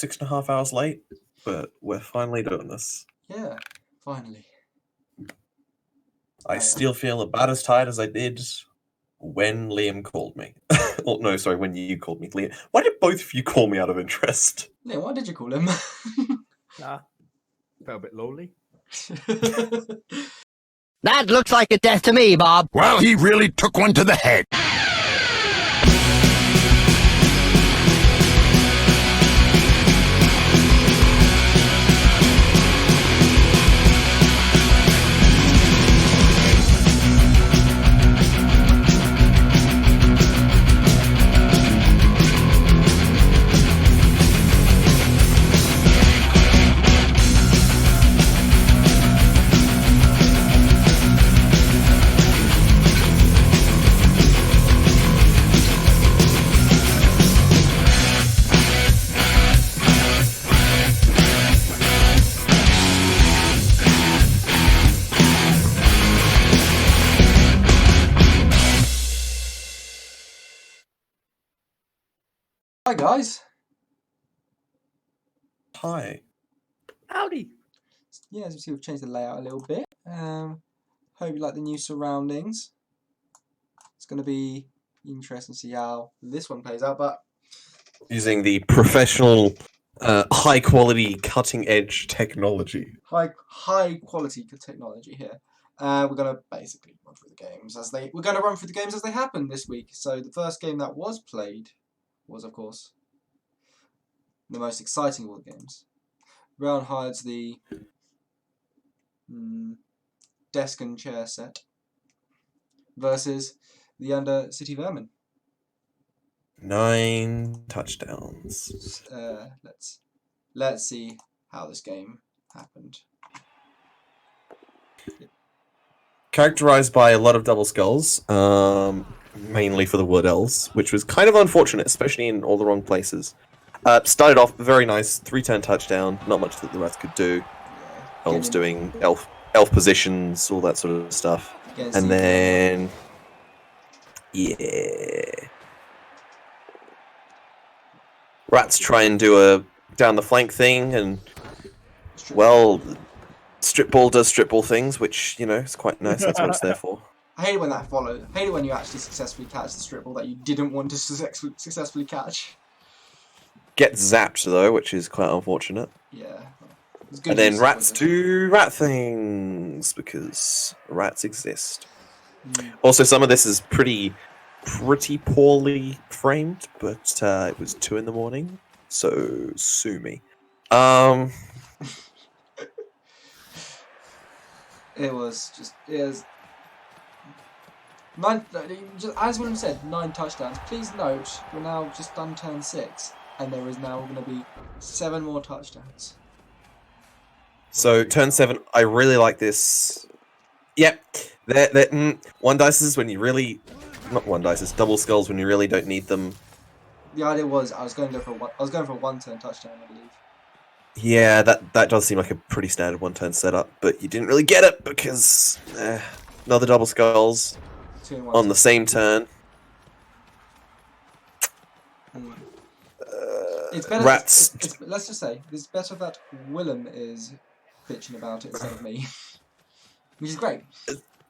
6.5 hours late, but we're finally doing this. Yeah, finally. I still feel about as tired as I did when Liam called me. Oh, no, sorry, when you called me. Liam, why did both of you call me out of interest? Liam, why did you call him? Felt a bit lonely. That looks like a death to me, Bob. Well, he really took one to the head. Hi guys. Hi. Howdy. Yeah, as you see, we've changed the layout a little bit. Hope you like the new surroundings. It's going to be interesting to see how this one plays out, but Using the professional, high-quality, cutting-edge technology. high quality technology here. We're going to basically run through the games as they happen this week. So the first game that was played was, of course, the most exciting of all the games. Round hides the desk and chair set versus the Under-City Vermin. 9 touchdowns. Let's see how this game happened. Characterized by a lot of double skulls, mainly for the Wood Elves, which was kind of unfortunate, especially in all the wrong places. Started off very nice, 3-turn touchdown, not much that the Rats could do. Elves doing elf positions, all that sort of stuff. And then, Rats try and do a down the flank thing, and strip ball does strip ball things, which, you know, is quite nice. That's what it's there for. I hate it when that follows. I hate it when you actually successfully catch the strip ball that you didn't want to successfully catch. Get zapped though, which is quite unfortunate. Yeah. And then Rats do rat things because rats exist. Also, some of this is pretty poorly framed, but it was 2 a.m, so sue me. It was 9. Just, as Willem said, 9 touchdowns. Please note, we're now just done turn 6, and there is now going to be 7 more touchdowns. So turn 7, I really like this. Yep, one dice is when you really, not one dice, it's double skulls when you really don't need them. The idea was I was going for a 1-turn touchdown, I believe. Yeah, that does seem like a pretty standard 1-turn setup, but you didn't really get it because another double skulls on the same turn. It's better. Rats. Let's just say it's better that Willem is bitching about it instead of me, which is great.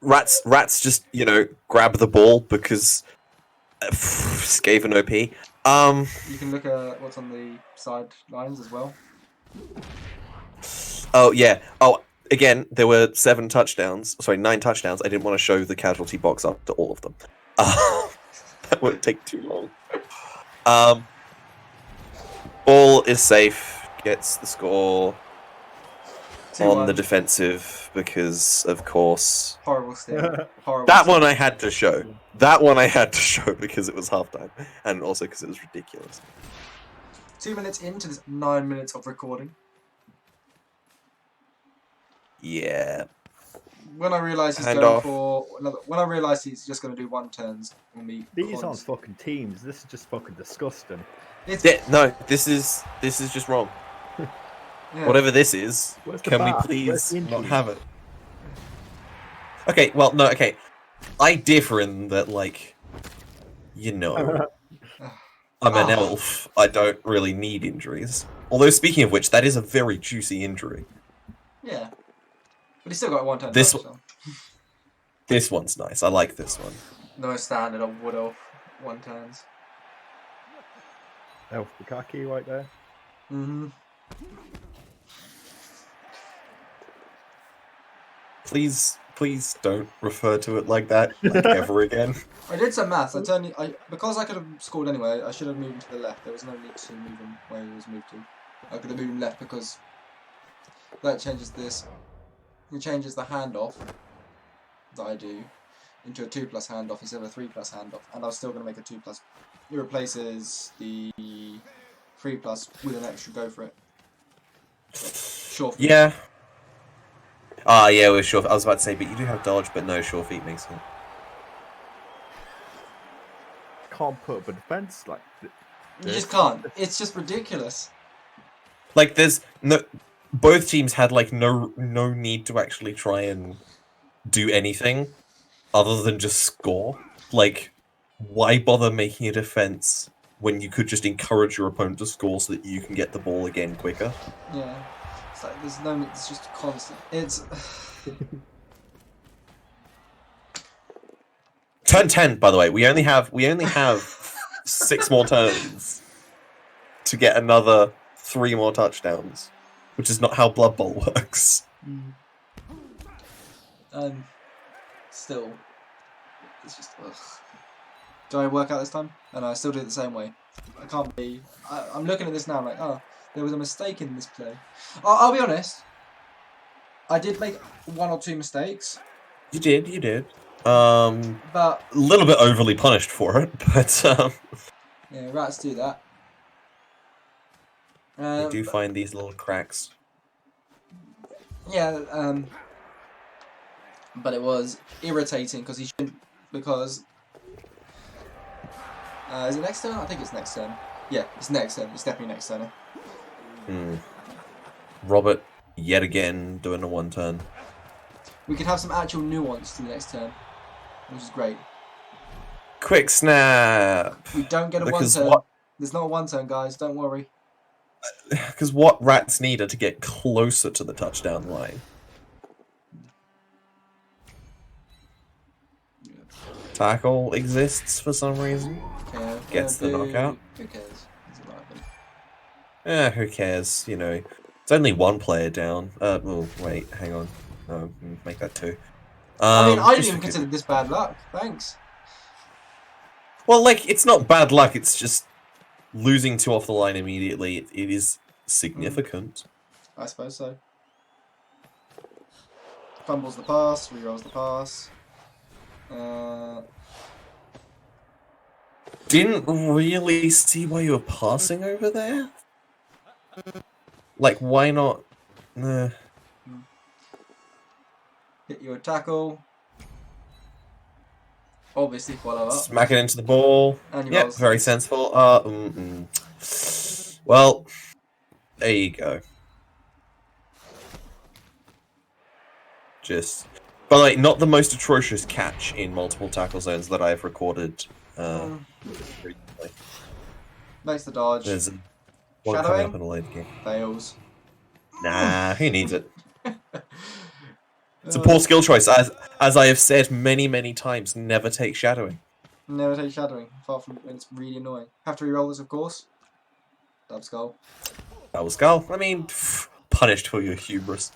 Rats just, you know, grab the ball because Scave and OP. You can look at what's on the sidelines as well. Oh yeah. Oh, again, there were 9 touchdowns. I didn't want to show the casualty box up to all of them. That would take too long. Ball is safe. Gets the score on the defensive because, of course, horrible still. Horrible. That one I had to show. Because it was halftime, and also because it was ridiculous. 2 minutes into this 9 minutes of recording. Yeah. When I realised he's he's just going to do 1-turns on me. These aren't fucking teams. This is just fucking disgusting. This is just wrong. Yeah. Whatever this is, can we please not have it? Okay, well, no, okay. I differ in that, like, you know. I'm an Oh. elf. I don't really need injuries. Although, speaking of which, that is a very juicy injury. Yeah. But he's still got a one-turn This touchdown. This one's nice. I like this one. No standard of wood elf one-turns. Elf Bukaki right there. Mm-hmm. Please don't refer to it like that ever again. I did some maths. Because I could have scored anyway, I should have moved him to the left. There was no need to move him where he was moved to. I could have moved him left because that changes this. It changes the handoff that I do into a 2+ handoff instead of a 3+ handoff, and I was still going to make a 2+. It replaces the 3+ with an extra go for it. Sure. Yeah. Ah, yeah, with sure. I was about to say, but you do have dodge, but no, sure feet makes sense. Can't put up a defense like. You just can't. It's just ridiculous. Like, there's no. Both teams had like no need to actually try and do anything other than just score. Like, why bother making a defense when you could just encourage your opponent to score so that you can get the ball again quicker? Yeah. It's like there's no. It's just constant. It's. Turn 10, by the way. We only have 6 more turns to get another 3 more touchdowns, which is not how Blood Bowl works. Still, it's just. Ugh. Do I work out this time? And I still do it the same way. I can't be. I'm looking at this now. I'm like, oh, there was a mistake in this play. I'll be honest. I did make 1 or 2 mistakes. You did. But a little bit overly punished for it, but yeah, rats do that. they do find these little cracks. Yeah, but it was irritating because he shouldn't. Because is it next turn? I think it's next turn. Yeah, it's next turn. It's definitely next turn. Robert yet again doing a 1 turn. We could have some actual nuance to the next turn, which is great. Quick snap. We don't get a 1 Because turn. There's not a 1 turn, guys. Don't worry. Because what rats need are to get closer to the touchdown line. Tackle exists for some reason. Okay, Gets the knockout. Who cares? Doesn't matter. Who cares? You know, it's only 1 player down. Well, wait, hang on. No, make that 2. I mean, I didn't just even consider this bad luck. Thanks. Well, like, it's not bad luck. It's just losing 2 off the line immediately. It is significant. I suppose so. Fumbles the pass, rerolls the pass. Didn't really see why you were passing over there. Like, why not? Hit your tackle. Obviously follow up. Smack it into the ball. And you Yep, rolls. very sensible. Well, there you go. Just, but like, not the most atrocious catch in multiple tackle zones that I've recorded. Recently. Makes the dodge. There's one coming Shadowing? up in a later game. Fails. Nah, who needs it? It's a poor skill choice. As I have said many times, never take shadowing. Never take shadowing, apart from when it's really annoying. Have to reroll this, of course. Dub skull. Double skull. I mean, punished for your hubris.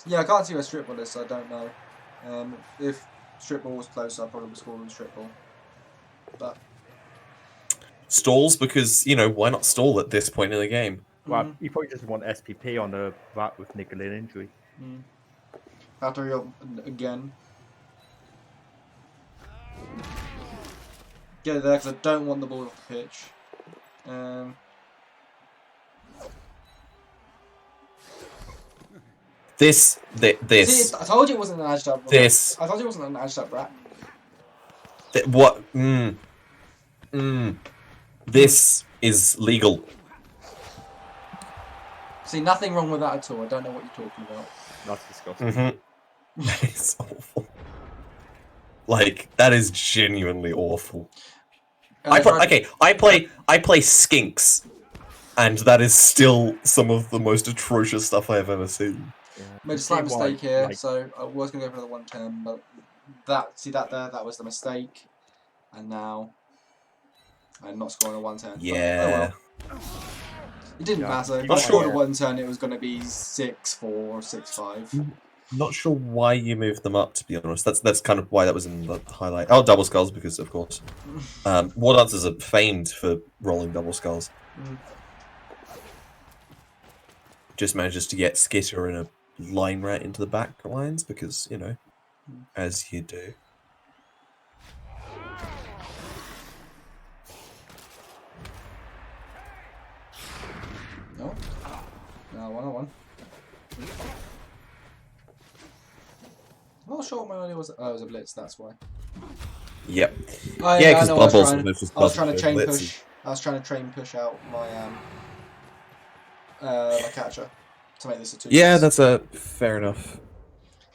Yeah, I can't see where strip ball is, so I don't know. If strip ball was closer, I probably would score with strip ball. But Stalls, because, you know, why not stall at this point in the game? Well, you probably just want SPP on the rat with niggling injury. have to reroll again. Get it there, because I don't want the ball off the pitch. This. See, I told you it wasn't an edged up. This. I told you it wasn't an edged up rat. What? This is legal. See, nothing wrong with that at all. I don't know what you're talking about. That's disgusting. It's awful. Like that is genuinely awful. And I play Skinks, and that is still some of the most atrocious stuff I have ever seen. Yeah. made a You slight see why, mistake here, like, so I was going to go for another 110, but that was the mistake, and now I'm not scoring a 110. Yeah. But, oh well. It didn't Yeah. matter. If Not I scored a sure. 110, it was going to be 6-4 or 6-5. Not sure why you moved them up, to be honest. That's kind of why that was in the highlight. Oh, double skulls, because of course. War dancers are famed for rolling double skulls. Just manages to get Skitter and a line rat into the back lines, because, you know, as you do. No? No, 101. I'm not sure what my idea was. Oh, it was a blitz, that's why. Yep. Oh, Yeah, I because know, I was bubbles. trying to chain push. I was trying to train push out my catcher to make this a 2. Yeah, that's a fair enough.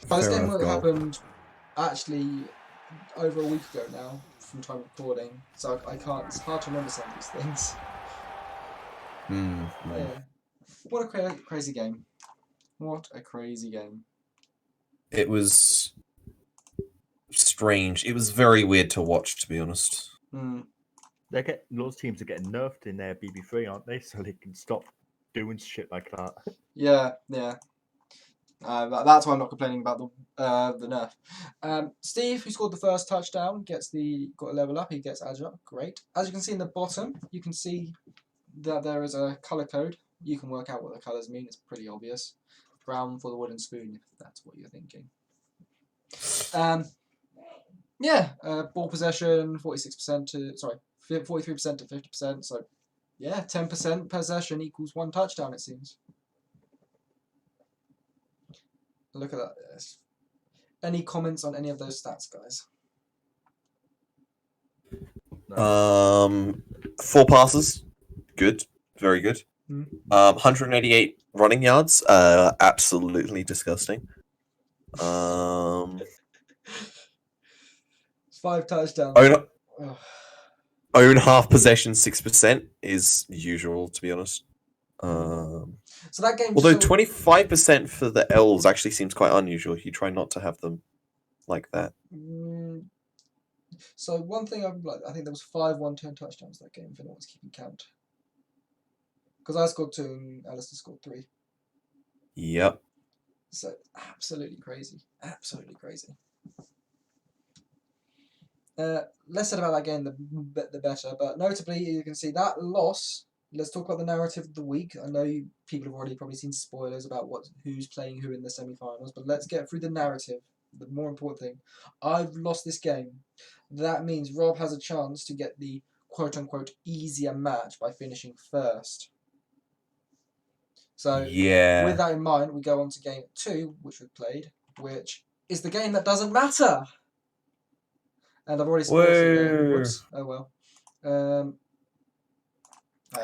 But this fair game enough goal. happened actually over a week ago now from time of recording, so I can't. It's hard to remember some of these things. Yeah. What a crazy game! What a crazy game! It was strange. It was very weird to watch, to be honest. Those teams are getting nerfed in their BB3, aren't they? So they can stop doing shit like that. Yeah. That's why I'm not complaining about the nerf. Steve, who scored the first touchdown, got a level up. He gets agile. Great. As you can see in the bottom, you can see that there is a color code. You can work out what the colors mean. It's pretty obvious. Brown for the wooden spoon, if that's what you're thinking. Ball possession 43% to 50%. So, yeah, 10% possession equals 1 touchdown. It seems. Look at that. Yes. Any comments on any of those stats, guys? 4 passes, good, very good. 188 running yards, absolutely disgusting. 5 touchdowns. Own half possession 6% is usual, to be honest. So that game. Although 25% for the L's actually seems quite unusual. You try not to have them like that. So one thing I think there was 5 110 touchdowns that game. If anyone's keeping count, because I scored 2 and Alistair scored 3. Yep. So absolutely crazy. Less said about that game, the better. But notably, you can see that loss. Let's talk about the narrative of the week. I know people have already probably seen spoilers about who's playing who in the semi-finals, but let's get through the narrative. The more important thing, I've lost this game. That means Rob has a chance to get the quote-unquote easier match by finishing first. So with that in mind, we go on to game 2, which we played, which is the game that doesn't matter. And I've already spoiled it. Whoops. Oh well.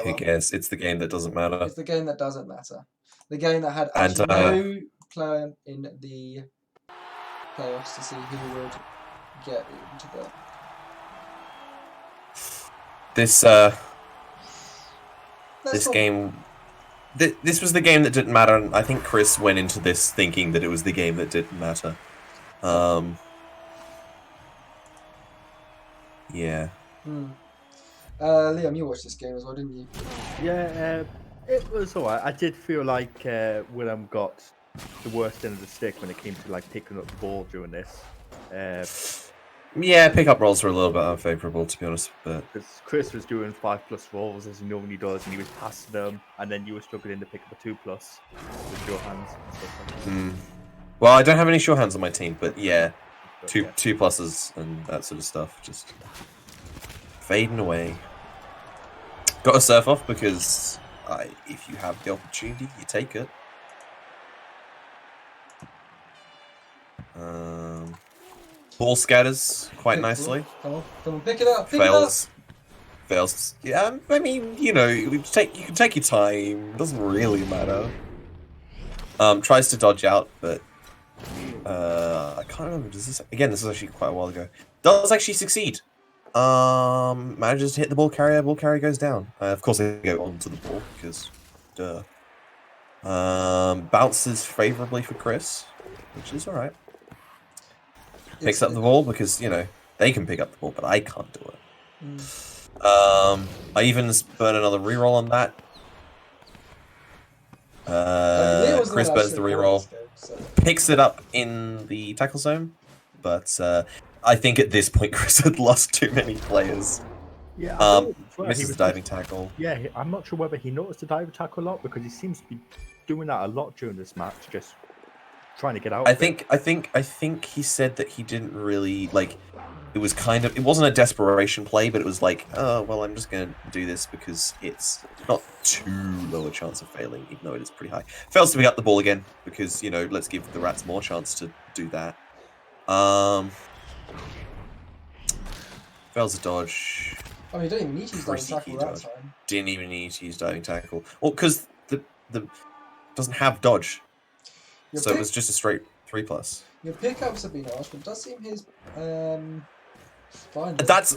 Who cares? It's the game that doesn't matter. It's the game that doesn't matter. The game that had actually no player in the playoffs to see who would get into the. This game. This was the game that didn't matter, and I think Chris went into this thinking that it was the game that didn't matter. Yeah. Liam, you watched this game as well, didn't you? Yeah, it was alright. I did feel like Willem got the worst end of the stick when it came to like picking up the ball during this. Yeah, pickup rolls were a little bit unfavourable, to be honest. But because Chris was doing 5+ rolls as he normally does, and he was passing them, and then you were struggling to pick up a 2+ with your hands and stuff like that. Well, I don't have any sure hands on my team, but yeah, two pluses and that sort of stuff just fading away. Got to surf off because if you have the opportunity, you take it. Ball scatters quite nicely. Come on, pick it up. Fails. Yeah, I mean, you know, you can take your time. It doesn't really matter. Tries to dodge out, but I can't remember. Does this again? This was actually quite a while ago. Does actually succeed. Manages to hit the ball carrier. Ball carrier goes down. Of course, they go onto the ball because, duh. Bounces favorably for Chris, which is all right. Picks up the ball because they can pick up the ball, but I can't do it. I even burn another reroll on that. Chris burns the reroll, picks it up in the tackle zone, but I think at this point Chris had lost too many players. Yeah, misses the diving tackle. Yeah, I'm not sure whether he noticed the diving tackle a lot because he seems to be doing that a lot during this match, just trying to get out. I think he said that he didn't really like. It was it wasn't a desperation play, but it was like, oh, well, I'm just going to do this because it's not too low a chance of failing, even though it is pretty high. Fails to pick up the ball again because, let's give the Rats more chance to do that. Fails to dodge. I mean, you don't even need to use diving tackle that time. Didn't even need to use diving tackle. Well, because the doesn't have dodge. So it was just a straight 3+. Your pickups have been harsh, but it does seem his fine. That's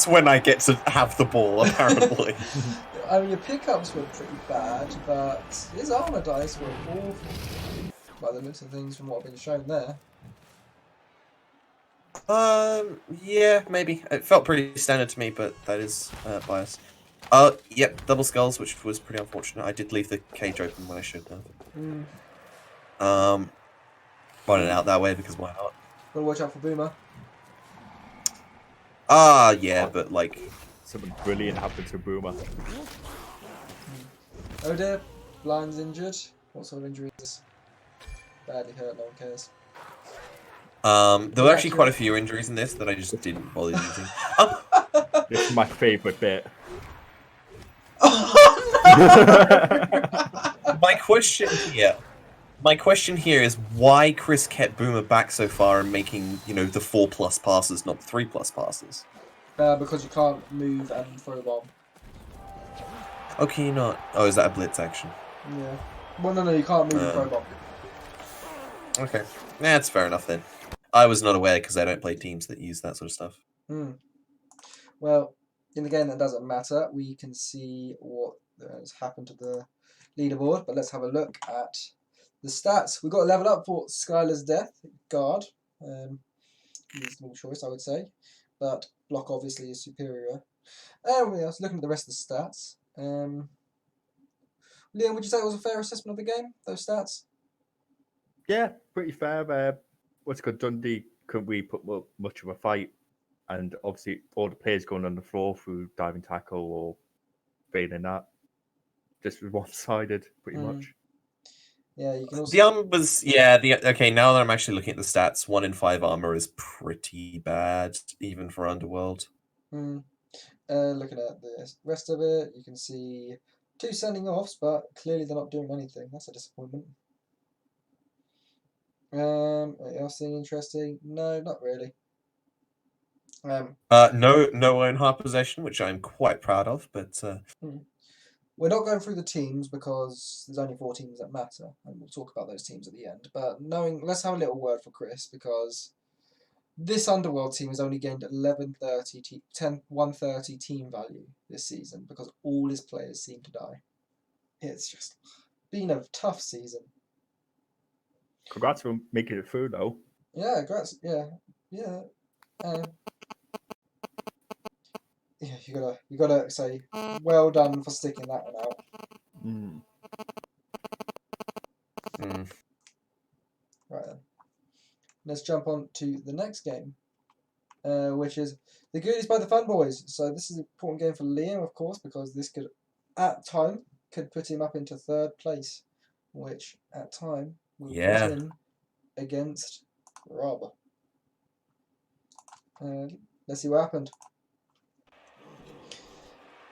when I get to have the ball, apparently. I mean, your pickups were pretty bad, but his armor dice were awful. By the looks of things from what I've been shown there. Yeah, maybe. It felt pretty standard to me, but that is bias. Yep, double skulls, which was pretty unfortunate. I did leave the cage open when I should have. Run it out that way because why not? Gotta watch out for Boomer. Yeah, but like something brilliant happened to Boomer. Oh dear, Blind's injured. What sort of injury is this? Badly hurt, no one cares. There were actually quite a few injuries in this that I just didn't bother using. This is my favourite bit. My question here is why Chris kept Boomer back so far and making, the 4+ passes, not the 3+ passes. Because you can't move and throw a bomb. Oh, can you not? Oh, is that a blitz action? Yeah. Well, no, you can't move and throw a bomb. Okay. That's fair enough then. I was not aware because I don't play teams that use that sort of stuff. Well, in the game that doesn't matter. We can see what has happened to the leaderboard, but let's have a look at the stats. We've got a level up for Skylar's Death, guard. Reasonable choice, I would say. But block obviously is superior. Everybody else, looking at the rest of the stats. Liam, would you say it was a fair assessment of the game, those stats? Yeah, pretty fair. What's good, Dundee couldn't really put much of a fight. And obviously all the players going on the floor through diving tackle or failing that. Just was one-sided, pretty much. Yeah, you can also... The armor was... okay, now that I'm actually looking at the stats, 1 in 5 armor is pretty bad, even for Underworld. Looking at the rest of it, you can see 2 sending offs, but clearly they're not doing anything. That's a disappointment. Anything else interesting? No, not really. No own half possession, which I'm quite proud of, but... We're not going through the teams because there's only 4 teams that matter, and we'll talk about those teams at the end. But let's have a little word for Chris, because this Underworld team has only gained 130 team value this season because all his players seem to die. It's just been a tough season. Congrats for making it through, though. Yeah, congrats. Yeah. Yeah, you gotta say well done for sticking that one out. Right then, let's jump on to the next game, which is the Goodies by the Fun Boys. So this is an important game for Liam, of course, because this could, at time, put him up into 3rd place, which at time will put him against Rob. Let's see what happened.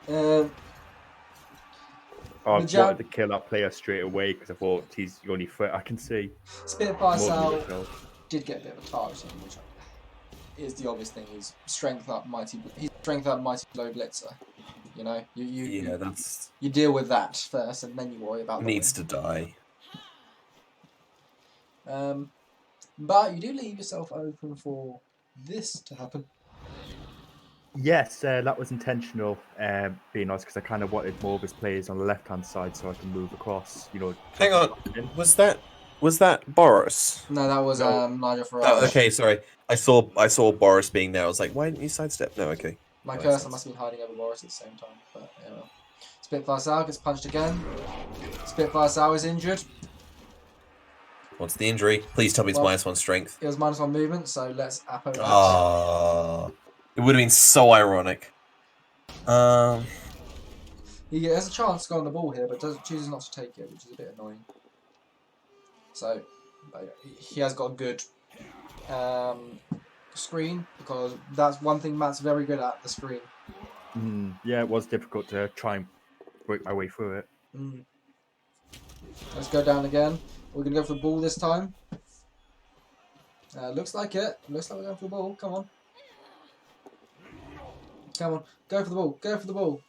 I wanted to kill that player straight away because I thought he's the only threat I can see. Spit Bias out did get a bit of a target, which is the obvious thing. He's strength up mighty low blitzer. You deal with that first, and then you worry about. Needs to die. But you do leave yourself open for this to happen. Yes, that was intentional, being honest, because I kind of wanted more of his players on the left-hand side so I can move across, Hang try to on. pass it in. Was that Boris? No, that was No. Nigel Farage. Oh, okay, sorry. I saw Boris being there. I was like, why didn't you sidestep? No, okay. My That makes cursor sense. must have been hiding over Boris at the same time, but yeah. Well. Spitfire Sour gets punched again. Spitfire Sour is injured. What's the injury? Please tell me it's Well, -1 strength. It was -1 movement, so let's Apo that. Ah, it would have been so ironic. He has a chance to go on the ball here, but chooses not to take it, which is a bit annoying. So, he has got a good screen, because that's one thing Matt's very good at, the screen. Yeah, it was difficult to try and break my way through it. Let's go down again. We're going to go for the ball this time. Looks like it. Looks like we're going for the ball. Come on. Come on. Go for the ball. Go for the ball.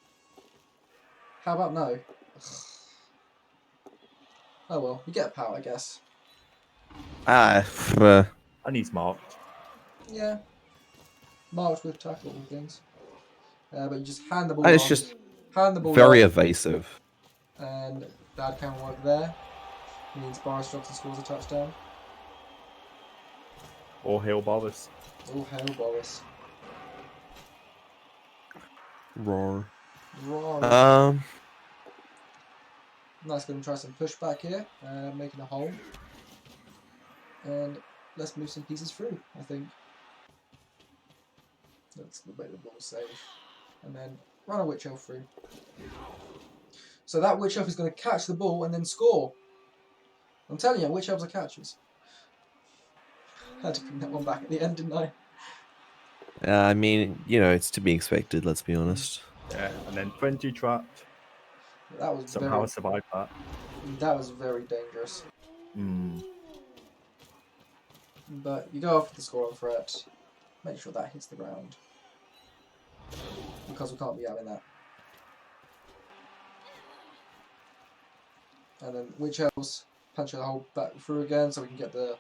How about no? Oh well. You get a power, I guess. And he's marked. Yeah. Marked with tackle and things. But you just hand the ball And it's on. just hand the ball very on, evasive. and bad camera work there. Means Boris drops and scores a touchdown. Or hail Boris. Oh, hail Boris. Roar. Roar. Nice, going to try some pushback here, making a hole. And let's move some pieces through, I think. Let's make the ball safe. And then run a witch elf through. So that witch elf is going to catch the ball and then score. I'm telling you, witch elves are catchers. Had to bring that one back at the end, didn't I? I mean, it's to be expected, let's be honest. Yeah, and then frenzy trapped. That was Somehow I survived that. That was very dangerous. Mm. But you go off the scoring threat. Make sure that hits the ground. Because we can't be having that. And then witch elves punch the hole back through again so we can get the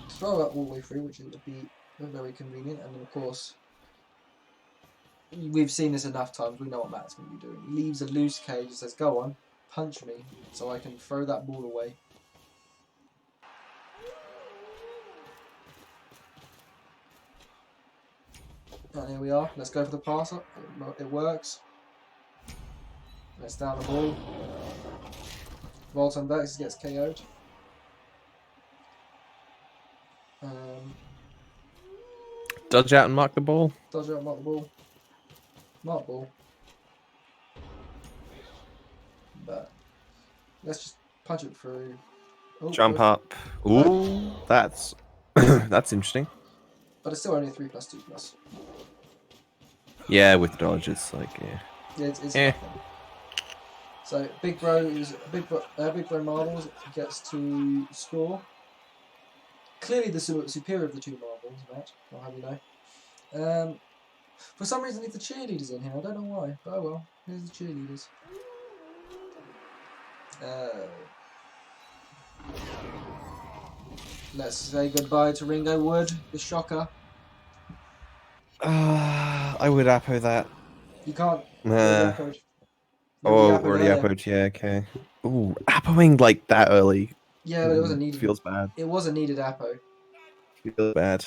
throw it all the way through, which would be very convenient. And then of course, we've seen this enough times, we know what Matt's going to be doing. He leaves a loose cage and says, go on, punch me, so I can throw that ball away. And here we are, let's go for the pass up, it works. Let's down the ball. Volt on Vex gets KO'd. Dodge out and mark the ball. Dodge out, mark the ball. Mark ball. But let's just punch it through. Oh, Jump good. up. Ooh, that's that's interesting. But it's still only a 3+2+. Yeah, with dodge, it's like Yeah, it's Eh. nothing. So Big Bro Marbles gets to score. Clearly the superior of the two marbles, Matt. I'll have you know. For some reason, it's the cheerleaders in here. I don't know why. But oh well. Here's the cheerleaders. Let's say goodbye to Ringo Wood, the shocker. I would Apo that. You can't. Nah. You'll be Oh, Apo'd already earlier. Apo'd, yeah, okay. Ooh, Apoing like that early. Yeah, but it wasn't needed. Feels bad. It was a needed Apo. Feels bad.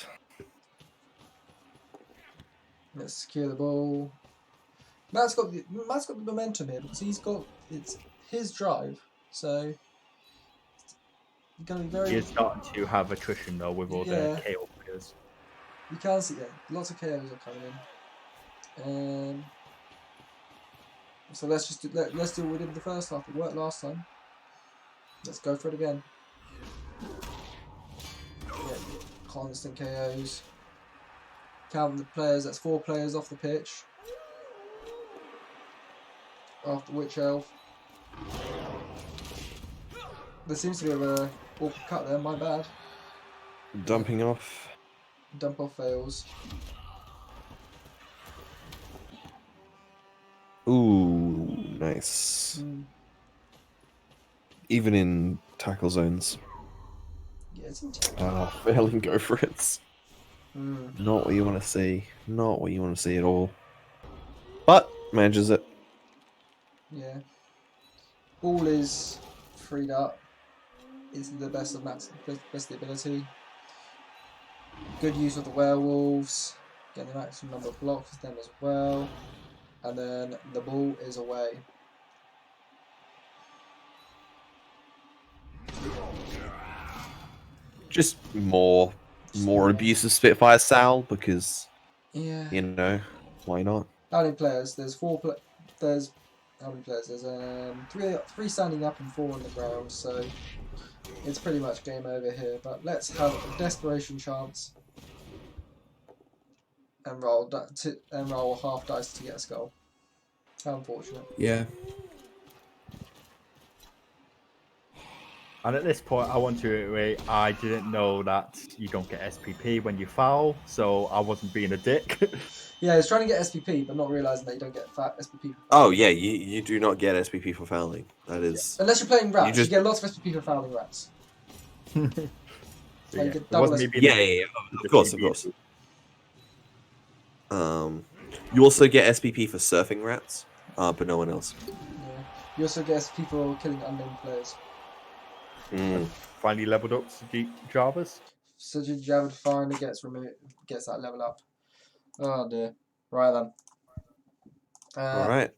Let's secure the ball. Matt's got the momentum here because it's his drive, so it's gonna be very. He is starting to have attrition though with all the KO players. You can see lots of KOs are coming in. So let's do what we did in the first half. It worked last time. Let's go for it again. Yeah, constant KOs. Count the players. That's 4 players off the pitch. After Witch Elf. There seems to be a awkward cut there. My bad. Dumping off. Dump off fails. Ooh, nice. Even in tackle zones. Yeah, it's intense. Failing go for it. Mm. Not what you want to see. Not what you want to see at all. But manages it. Yeah. Ball is freed up. Is the best of Matt's best ability. Good use of the werewolves. Getting the maximum number of blocks with them as well. And then the ball is away. Just more abuse of Spitfire Sal because Yeah. you know why not? How many players? There's there's how many players? There's three standing up and 4 on the ground, so it's pretty much game over here. But let's have a desperation chance and roll half dice to get a skull. How unfortunate. Yeah. And at this point, I want to reiterate, I didn't know that you don't get SPP when you foul, so I wasn't being a dick. Yeah, he's trying to get SPP, but not realising that you don't get SPP. Oh yeah, you do not get SPP for fouling. That is Unless you're playing rats, you, just- get lots of SPP for fouling rats. So, Like, yeah, it it double wasn't me as- being yeah, a dick. of course. You also get SPP for surfing rats, but no one else. Yeah. You also get SPP for killing unnamed players. Finally leveled up to Jarvis. So Javid finally gets that level up. Oh dear. Right then. All right.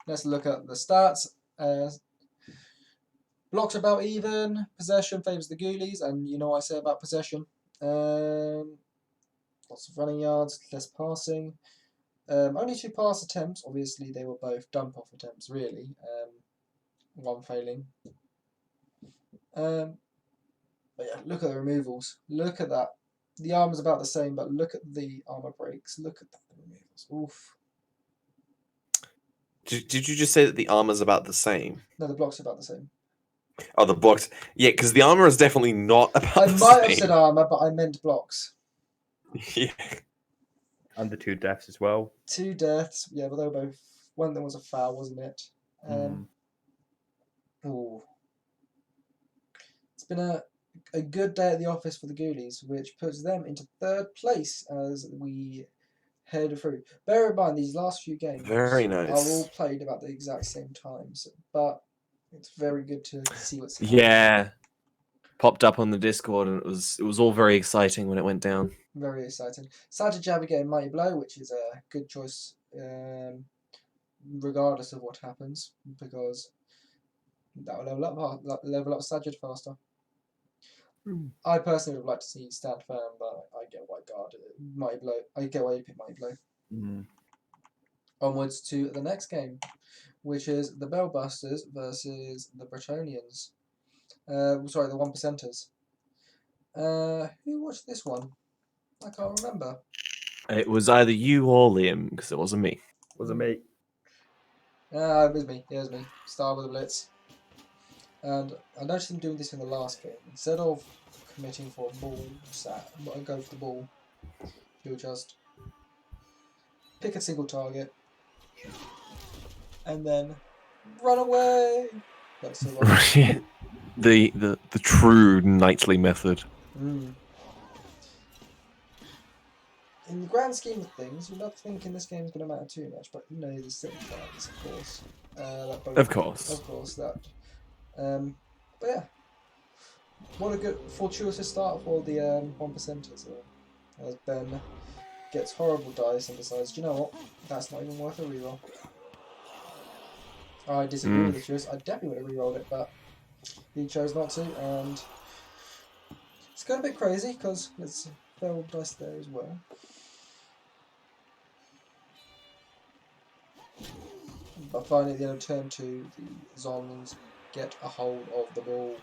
Let's look at the stats. Blocks are about even. Possession favours the Ghoulies, and you know what I say about possession. Lots of running yards, less passing. Only 2 pass attempts. Obviously, they were both dump off attempts, really. One failing. But yeah, look at the removals. Look at that. The armor's about the same, but look at the armor breaks. Look at the removals. Oof. Did you just say that the armor's about the same? No, the blocks are about the same. Oh, the blocks. Yeah, because the armor is definitely not about I the might same. have said armor, but I meant blocks. Yeah. And the 2 deaths as well. 2 deaths. Yeah, but they were both. One of them was a foul, wasn't it? Ooh. It's been a good day at the office for the Ghoulies, which puts them into 3rd place as we head through. Bear in mind, these last few games Very are nice. all played about the exact same times, but it's very good to see what's Yeah. Popped up on the Discord and it was all very exciting when it went down. very exciting. Sad to Jabba getting Mighty Blow, which is a good choice, regardless of what happens, because that will level up Sajid faster. I personally would have liked to see Stand Firm, but I get why Mighty Blow. I get why you pick Mighty Blow. Onwards to the next game, which is the Bellbusters versus the Bretonians. Sorry, the 1%ers. Who watched this one? I can't remember. It was either you or Liam, because it wasn't me. Wasn't me. It was me. It was me. Star with the Blitz. And I noticed him doing this in the last game. Instead of committing for a ball, go for the ball, he'll just pick a single target and then run away. That's the one. the true knightly method. In the grand scheme of things, you're not thinking this game's going to matter too much, but you know there's still a chance, of course. Of course. Of course, that. But yeah, what a good fortuitous start for the 1%ers. As Ben gets horrible dice and decides, do you know what? That's not even worth a reroll. I disagree with the choice. I definitely would have rerolled it, but he chose not to, and it's going a bit crazy because there's failed dice there as well. But finally, at the end of turn 2, the Zons get a hold of the ball.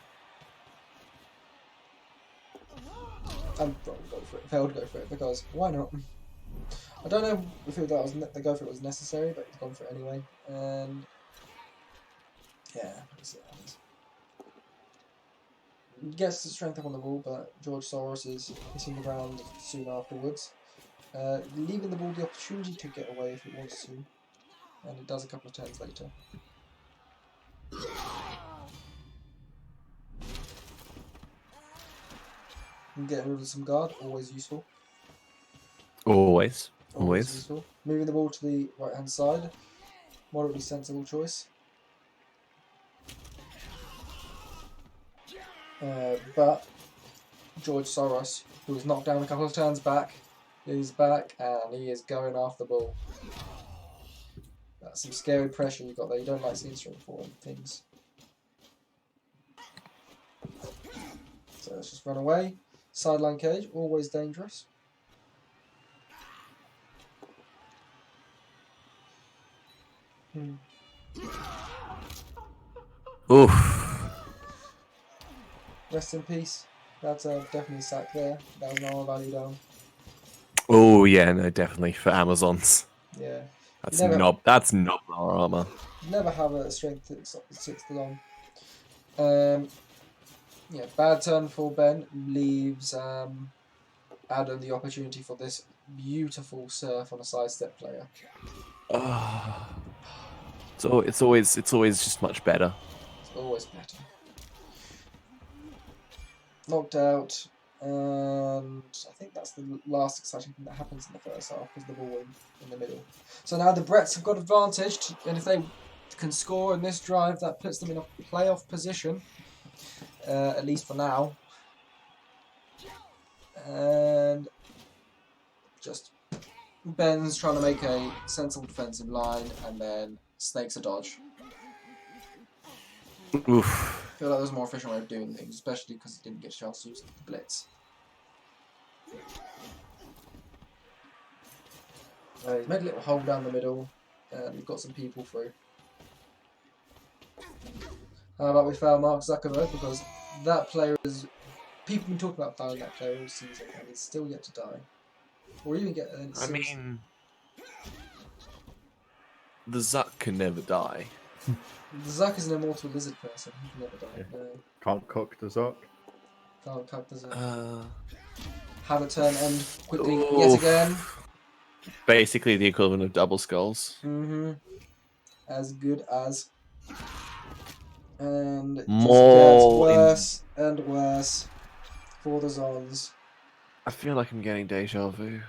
And failed to go for it because why not? I don't know if the go for it was necessary, but he's gone for it anyway. And yeah, let's see what happens. Gets the strength up on the ball, but George Soros is hitting the ground soon afterwards, leaving the ball the opportunity to get away if it wants to, and it does a couple of turns later. And getting rid of some guard, always useful. Always. Always useful. Moving the ball to the right hand side, moderately sensible choice. But George Soros, who was knocked down a couple of turns back, is back and he is going after the ball. That's some scary pressure you got there. You don't like seeing straight forward things. So let's just run away. Sideline cage, always dangerous. Oof. Rest in peace. That's definitely a sack there. That was an armor value down. Oh yeah, no, definitely for Amazons. Yeah. That's Never- not armor. Never have a strength 6 long. Yeah, bad turn for Ben. Leaves Adam the opportunity for this beautiful surf on a sidestep player. So it's always just much better. It's always better. Knocked out, and I think that's the last exciting thing that happens in the first half because the ball in the middle. So now the Bretts have got advantage, and if they can score in this drive, that puts them in a playoff position, at least for now. And just Ben's trying to make a sensible defensive line, and then snakes a dodge. Oof. I feel like there's a more efficient way of doing things, especially because he didn't get a chance to use the blitz. He's made a little hole down the middle, and we've got some people through. How about we foul Mark Zuckerberg, because that player is... People have been talking about fouling that player all season, and he's still yet to die. Or even get... I mean, the Zuck can never die. The Zuck is an immortal lizard person. He can never die. Yeah. No, Can't cook the Zuck. can't cut the Zuck. Uh, Have a turn end quickly oof. yet again. Basically the equivalent of double skulls. As good as. And it just More gets worse and worse for the Zons. I feel like I'm getting deja vu.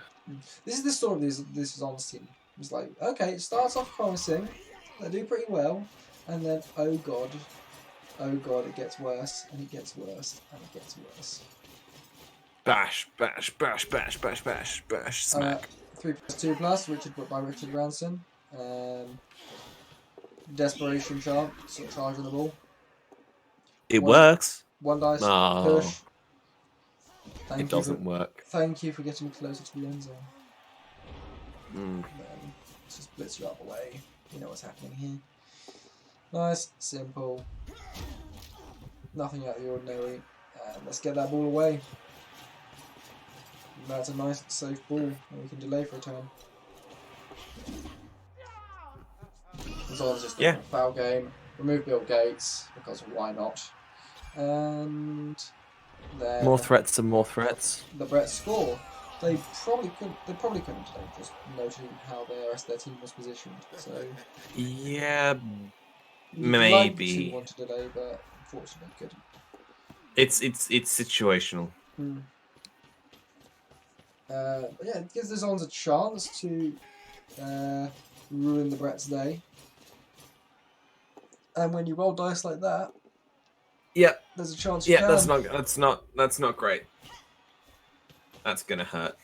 This is the story of this Zons team. It's like, okay, it starts off promising, they do pretty well, and then, oh god, it gets worse, and it gets worse, and it gets worse. Bash, bash, bash, bash, bash, bash, bash, smack. 3+2+, Richard by Richard Branson. Desperation chant, sort of charging the ball. It works. One dice, No. push. It doesn't work. Thank you for getting me closer to the end zone. Mm. Then let's just blitz you out the way. You know what's happening here. Nice, simple. Nothing out of the ordinary. And let's get that ball away. And that's a nice, safe ball, and we can delay for a turn. So it's just a foul game. Remove Bill Gates, because why not? And then More threats and more threats. the Bretts score. They probably couldn't today, just noting how the rest of their team was positioned. So Yeah, you'd like to maybe. want to delay, but unfortunately couldn't. It's situational. But yeah, it gives the Zons a chance to ruin the Bretts' day. And when you roll dice like that, Yep. there's a chance you Yeah, can. that's not great. That's gonna hurt.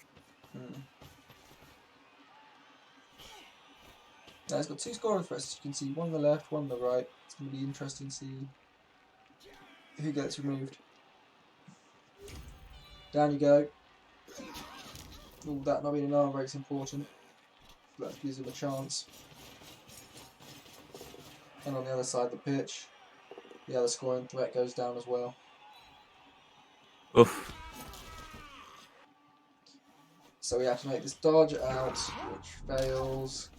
Now it's got two scoring threats, as you can see, one on the left, one on the right. It's going to be interesting to see who gets removed. Down you go. Ooh, that not being an arm break's important. That gives him a chance. And on the other side of the pitch, the other scoring threat goes down as well. Oof. So we have to make this dodge out, which fails.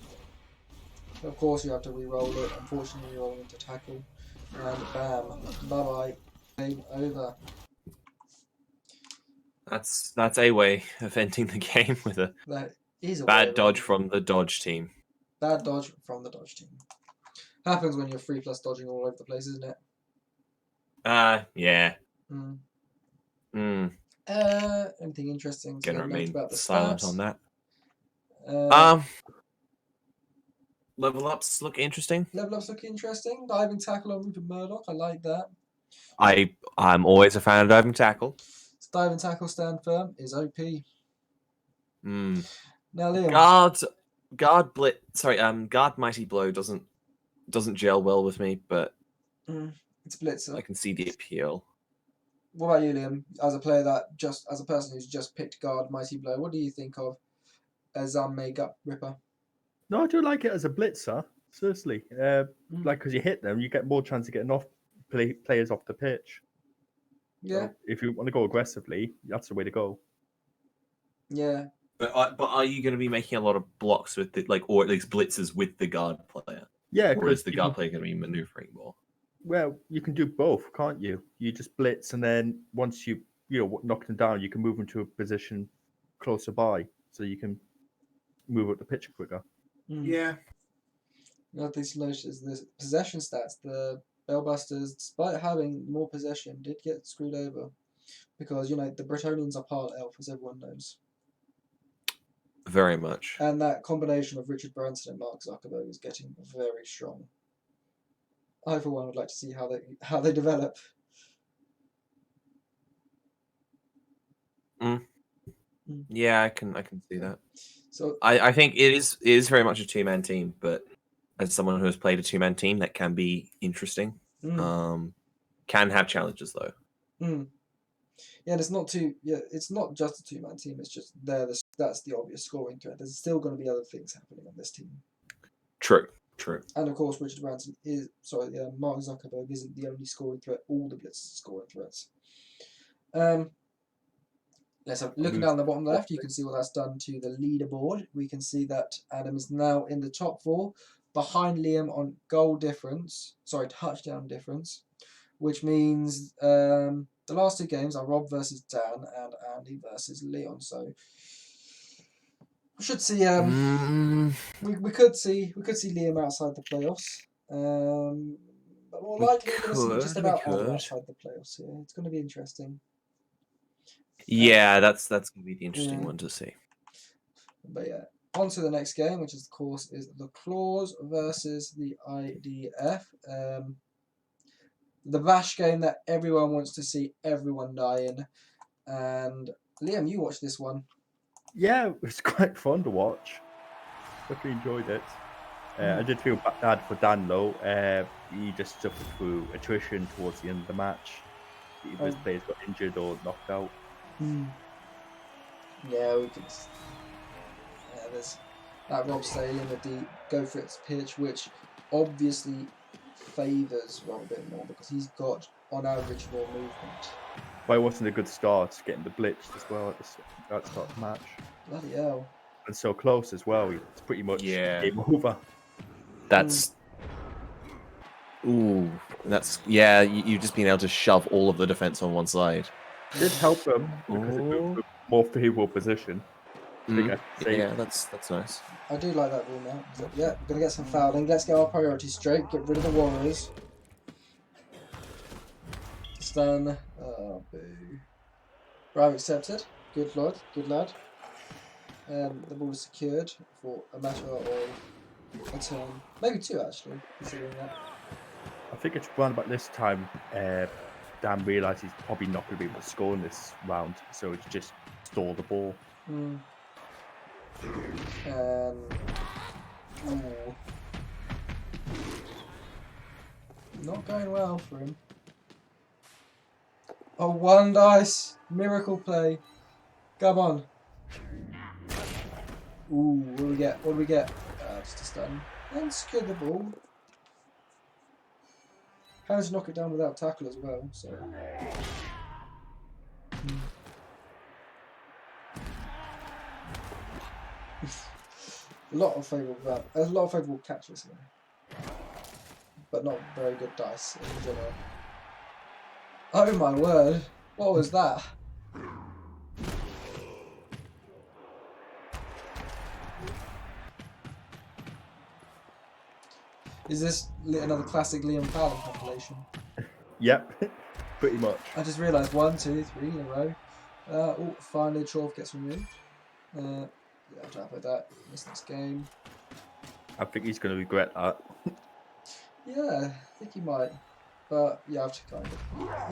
Of course you have to re-roll it. Unfortunately you're rolling into tackle. And bam. Bye-bye. Game over. That's a way of ending the game with a That is a bad way dodge around. from the dodge team. Bad dodge from the dodge team. Happens when you're 3+ dodging all over the place, isn't it? Yeah. Mm. Mm. Anything interesting to Gonna note remain about the silent stats? on that. Uh, Level ups look interesting. Level ups look interesting. Diving tackle on Rupert Murdoch. I like that. I'm always a fan of diving tackle. Diving tackle stand firm is OP. Mm. Now, Liam. Guard mighty blow doesn't gel well with me, but It's Blitzer. I can see the appeal. What about you, Liam? As a player as a person who's just picked guard mighty blow, what do you think of Azame Gut Ripper? No, I do like it as a blitzer. Seriously, like because you hit them, you get more chance of getting players off the pitch. Yeah. So if you want to go aggressively, that's the way to go. Yeah. But are you going to be making a lot of blocks with or at least blitzes with the guard player? Yeah, Or is because the guard player going to be maneuvering more? well, you can do both, can't you? You just blitz, and then once you knock them down, you can move them to a position closer by, so you can move up the pitch quicker. Yeah. Not these solutions. The possession stats, the Bellbusters, despite having more possession, did get screwed over because the Bretonians are part elf, as everyone knows. Very much. And that combination of Richard Branson and Mark Zuckerberg is getting very strong. I, for one, would like to see how they develop. Yeah, I can see that. So I think it is very much a 2-man team, but as someone who has played a 2-man team, that can be interesting. Can have challenges though. Yeah, it's not just a 2-man team. It's just that's the obvious scoring threat. There's still going to be other things happening on this team. True. And of course, Richard Branson Mark Zuckerberg isn't the only scoring threat. All the Blitzers are scoring threats. Looking down the bottom left, you can see what that's done to the leaderboard. We can see that Adam is now in the top 4, behind Liam on touchdown difference, which means the last 2 games are Rob versus Dan and Andy versus Leon. So we should see we could see Liam outside the playoffs. But more likely we're going to see just about Adam outside the playoffs here. It's going to be interesting. Yeah, that's going to be the interesting one to see. But yeah, on to the next game, which of course is the Claws versus the IDF. The bash game that everyone wants to see everyone die in. And Liam, you watched this one. Yeah, it was quite fun to watch. Definitely enjoyed it. I did feel bad for Dan though. He just suffered through attrition towards the end of the match. Either his players got injured or knocked out. Yeah, we can. There's that Rob Stadium with the go for it pitch, which obviously favours Rob a bit more because he's got, on average, more movement. But it wasn't a good start, getting the blitzed as well at the start of the match. Bloody hell. And so close as well. It's pretty much game over. That's... Ooh. That's... Yeah, you've just been able to shove all of the defence on one side. It did help them because it moved to a more favourable position. Yeah, that's nice. I do like that rule now. So, yeah, we're going to get some fouling. Let's get our priorities straight. Get rid of the Warriors. Stun. Oh, boo. Bribe accepted. Good lad. Good lad. The ball is secured for a matter of a turn. Maybe 2, actually, considering that. I think it's around about this time Dan realised he's probably not going to be able to score in this round, so it's just stall the ball. Not going well for him. Oh, 1 dice. Miracle play. Come on. Ooh, what do we get? What do we get? Just a stun. And secure the ball. Managed to knock it down without tackle as well, so... a lot of favourable catches here. But not very good dice in general. Oh my word! What was that? Is this another classic Liam Fallon compilation? Yep, pretty much. I just realised 1, 2, 3 in a row. Finally, Chorf gets removed. Yeah, I'll try to put that this next game. I think he's going to regret that. Yeah, I think he might. But you have to kind of.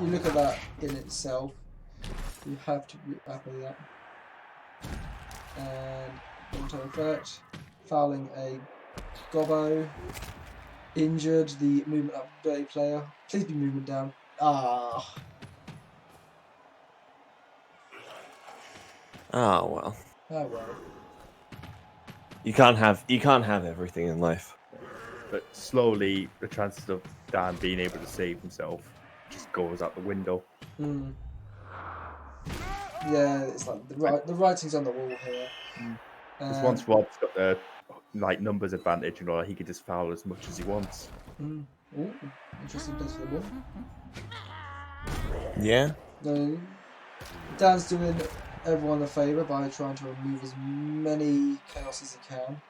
You look at that in itself. You have to be happy with that. And long-term effect. Fouling a Gobbo. Injured the movement up Bay player. Please be movement down. Ah. Oh well. Oh well. You can't have everything in life. But slowly, the chances of Dan being able to save himself just goes out the window. Hmm. Yeah, it's like the writing's on the wall here. Because once Rob's got the numbers advantage, he could just foul as much as he wants. Ooh, interesting place for the ball. Yeah. No, Dan's doing everyone a favour by trying to remove as many chaos as he can.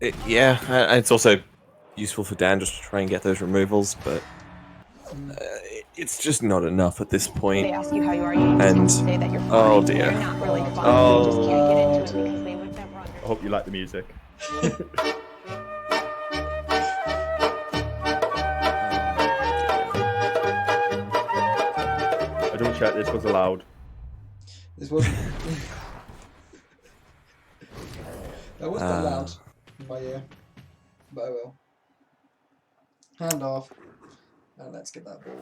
It's also useful for Dan just to try and get those removals, but it's just not enough at this point. They ask you how you are, you And just say that you're fine. oh dear. You're not really fine. Oh. You just can't get into it because they would never understand. I hope you like the music. I don't check this was allowed. This wasn't. That wasn't allowed in my ear, but I will. Hand off, and let's get that ball.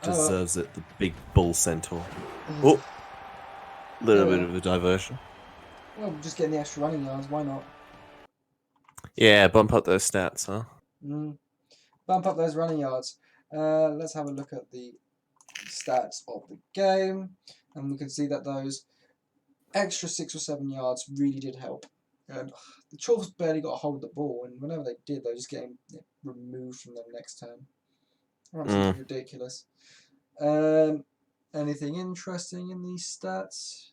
Deserves it, the big bull centaur. Oh, little bit of a diversion. Well, just getting the extra running yards. Why not? Yeah, bump up those stats, huh? Bump up those running yards. Let's have a look at the stats of the game, and we can see that those extra 6 or 7 yards really did help. And the Chorfs barely got a hold of the ball, and whenever they did, they were just getting removed from them next turn. Absolutely ridiculous. Anything interesting in these stats?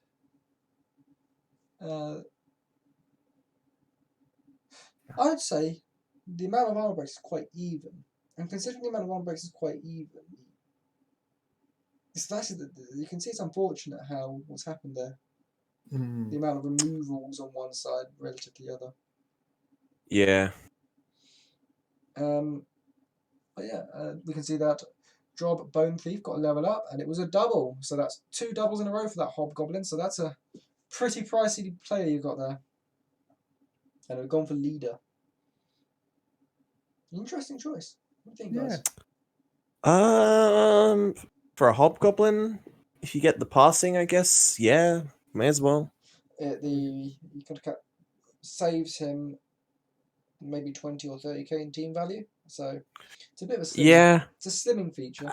I'd say the amount of armor breaks is quite even. And considering the amount of armor breaks is quite even, it's actually you can see it's unfortunate how what's happened there. The amount of removals on one side relative to the other. Yeah. But yeah, we can see that Job Bone Thief got a level up, and it was a double. So that's 2 doubles in a row for that Hobgoblin. So that's a pretty pricey player you got there. And we've gone for leader. Interesting choice. What do you think, guys? For a Hobgoblin, if you get the passing, I guess, yeah, may as well. You could saves him maybe 20 or 30k in team value. So it's a bit of a slimming, it's a slimming feature.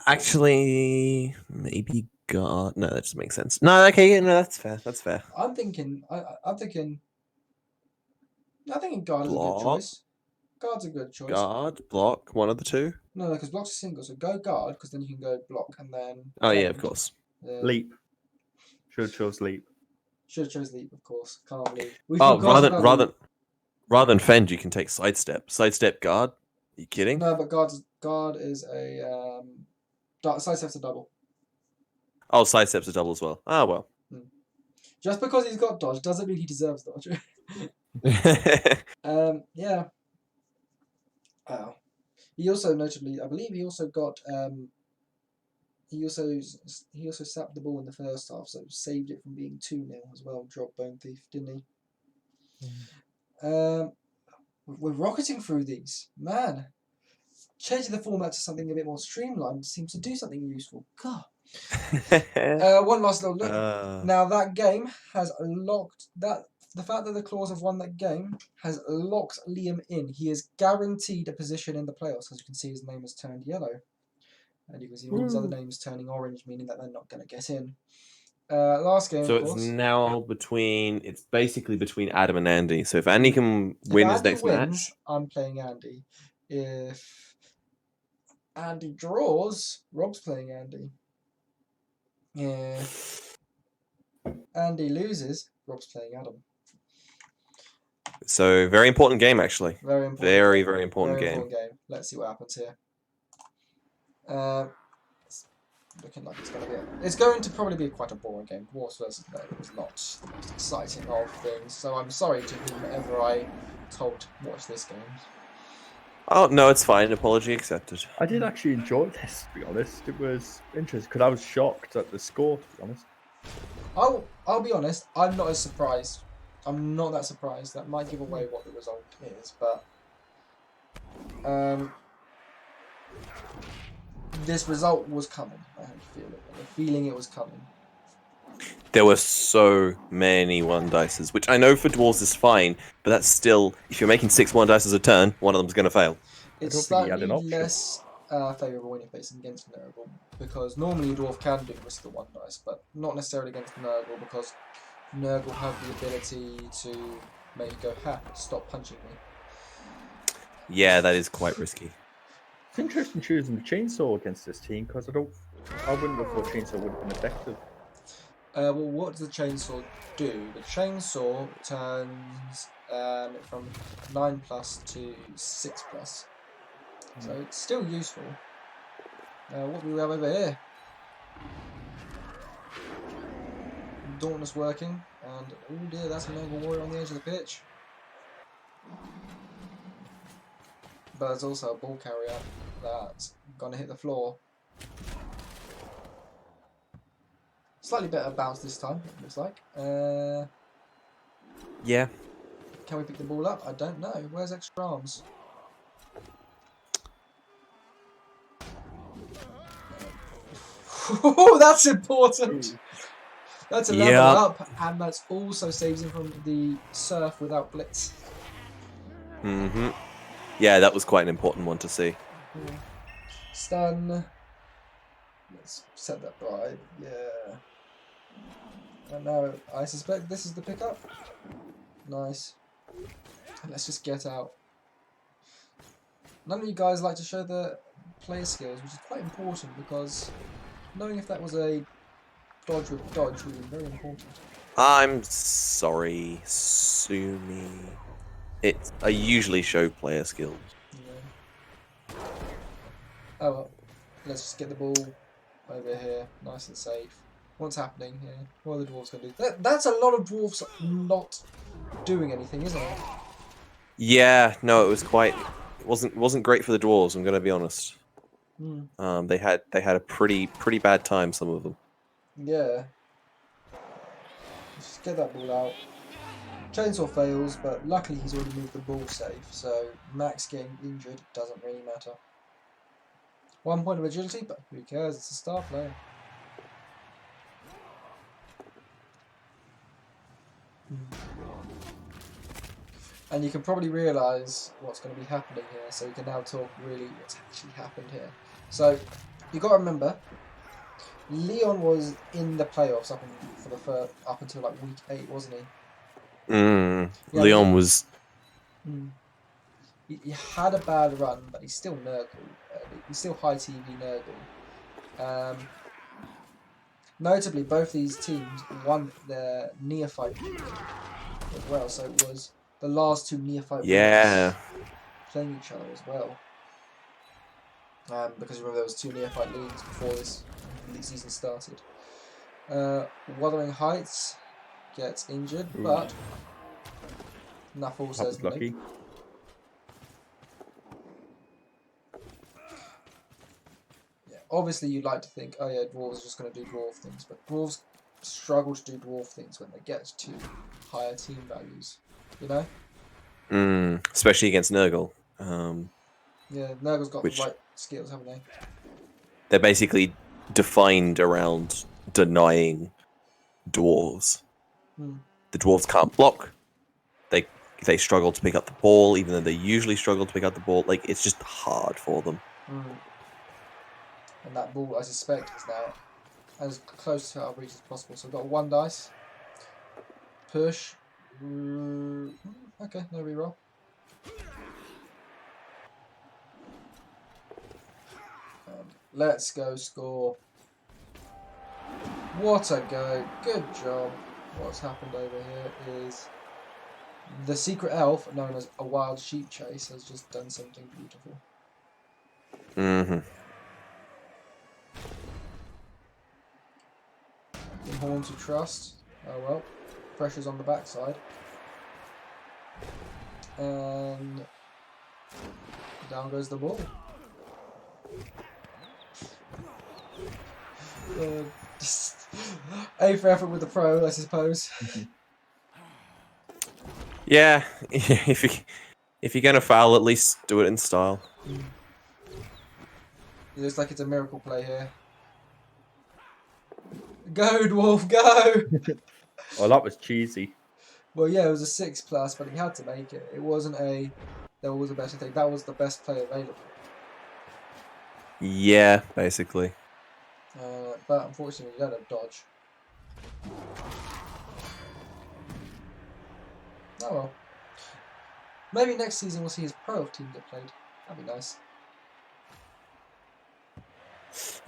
Actually, maybe God. No, that just makes sense. No, okay, no, that's fair. That's fair. I'm thinking guard is a good choice. Guard's a good choice. Guard, block, one of the two. No, because block's a single, so go guard, because then you can go block and then. Oh yeah, of course. Leap. Should have chose leap. Should have chose leap, of course. Can't believe. Rather than fend, you can take sidestep. Sidestep guard. Are you kidding? No, but guard is a sidestep's a double. Oh, sidestep's a double as well. Ah, well. Just because he's got dodge doesn't mean he deserves dodge. Yeah. Oh. He also notably, I believe, he also got he also sapped the ball in the first half, so saved it from being 2-0 as well. Dropped Bone Thief, didn't he? We're rocketing through these, man. Changing the format to something a bit more streamlined seems to do something useful. God. One last little look. Now that game has locked that. The fact that the Claws have won that game has locked Liam in. He is guaranteed a position in the playoffs. As you can see, his name has turned yellow. And you can see all his other names turning orange, meaning that they're not going to get in. Last game, so of course. It's now it's basically between Adam and Andy. So if Andy can win his next match. I'm playing Andy. If Andy draws, Rob's playing Andy. If Andy loses, Rob's playing Adam. So very important game, actually. Very important. Very, very important Very game. important game. Let's see what happens here. It's looking like it's going to probably be quite a boring game. Dwarves versus Nurgle was not the most exciting of things, so I'm sorry to whomever I told to watch this game. Oh no, it's fine. Apology accepted. I did actually enjoy this, to be honest. It was interesting because I was shocked at the score, to be honest. I'll be honest. I'm not as surprised. I'm not that surprised. That might give away what the result is, but this result was coming. I had a feeling. I had a feeling it was coming. There were so many one dices, which I know for dwarves is fine, but that's still, if you're making 6 one dices a turn, one of them's going to fail. It's don't think he had slightly an option. less favourable when you're facing against Nurgle, because normally a dwarf can do risk the one dice, but not necessarily against Nurgle, because Nurgle have the ability to make you go, ha, stop punching me. Yeah, that is quite risky. It's interesting choosing the chainsaw against this team because I wouldn't have thought chainsaw would have been effective. Well, what does the chainsaw do? The chainsaw turns from 9+ to 6+. So it's still useful. What do we have over here? Dauntless working, and oh dear, that's a Noble Warrior on the edge of the pitch. But there's also a ball carrier that's gonna hit the floor. Slightly better bounce this time, it looks like. Yeah. Can we pick the ball up? I don't know. Where's extra arms? Oh, that's important. That's a level up, and that's also saves him from the surf without blitz. Yeah, that was quite an important one to see. Stun. Let's set that by. Yeah. And now I suspect this is the pickup. Nice. And let's just get out. None of you guys like to show the player skills, which is quite important because knowing if that was a dodge with dodge would be very important. I'm sorry, sue me. I usually show player skills. Yeah. Oh well. Let's just get the ball over here, nice and safe. What's happening here? What are the dwarves going to do? That's a lot of dwarves not doing anything, isn't it? Yeah, no, it was quite. It wasn't great for the dwarves. I'm going to be honest. They had a pretty bad time. Some of them. Yeah. Let's just get that ball out. Chainsaw fails, but luckily he's already moved the ball safe, so Max getting injured doesn't really matter. 1 point of agility, but who cares? It's a star player. And you can probably realise what's going to be happening here, so we can now talk really what's actually happened here. So, you got to remember, Leon was in the playoffs up until like week 8, wasn't he? Yeah, Leon was. He had a bad run, but he's still Nurgle. He's still high TV Nurgle. Notably, both these teams won their neophyte league as well, so it was the last 2 neophyte Yeah. playing each other as well. Because remember there was 2 neophyte leagues before this season started. Wuthering Heights gets injured, but Nuffle says lucky. Yeah, obviously you'd like to think, oh yeah, dwarves are just going to do dwarf things, but dwarves struggle to do dwarf things when they get to higher team values, you know? Especially against Nurgle. Yeah, Nurgle's got the right skills, haven't they? They're basically defined around denying dwarves. The dwarves can't block. They struggle to pick up the ball, even though they usually struggle to pick up the ball. Like, it's just hard for them. And that ball, I suspect, is now as close to our reach as possible. So we've got 1 dice. Push. Okay, no reroll. Let's go score. What a go. Good job. What's happened over here is The secret elf, known as a wild sheep chase, has just done something beautiful. Mm-hmm. In Horn to trust. Oh well. Pressure's on the backside. And down goes the ball. Just A for effort with the pro, I suppose. Yeah, if you're gonna foul, at least do it in style. It looks like it's a miracle play here. Go, Dwarf, go! Oh, that was cheesy. Well, yeah, it was a 6+, but he had to make it. It wasn't a... There was a better thing. That was the best play available. Yeah, basically. But unfortunately, you don't have dodge. Oh well. Maybe next season we'll see his pro team get played. That'd be nice.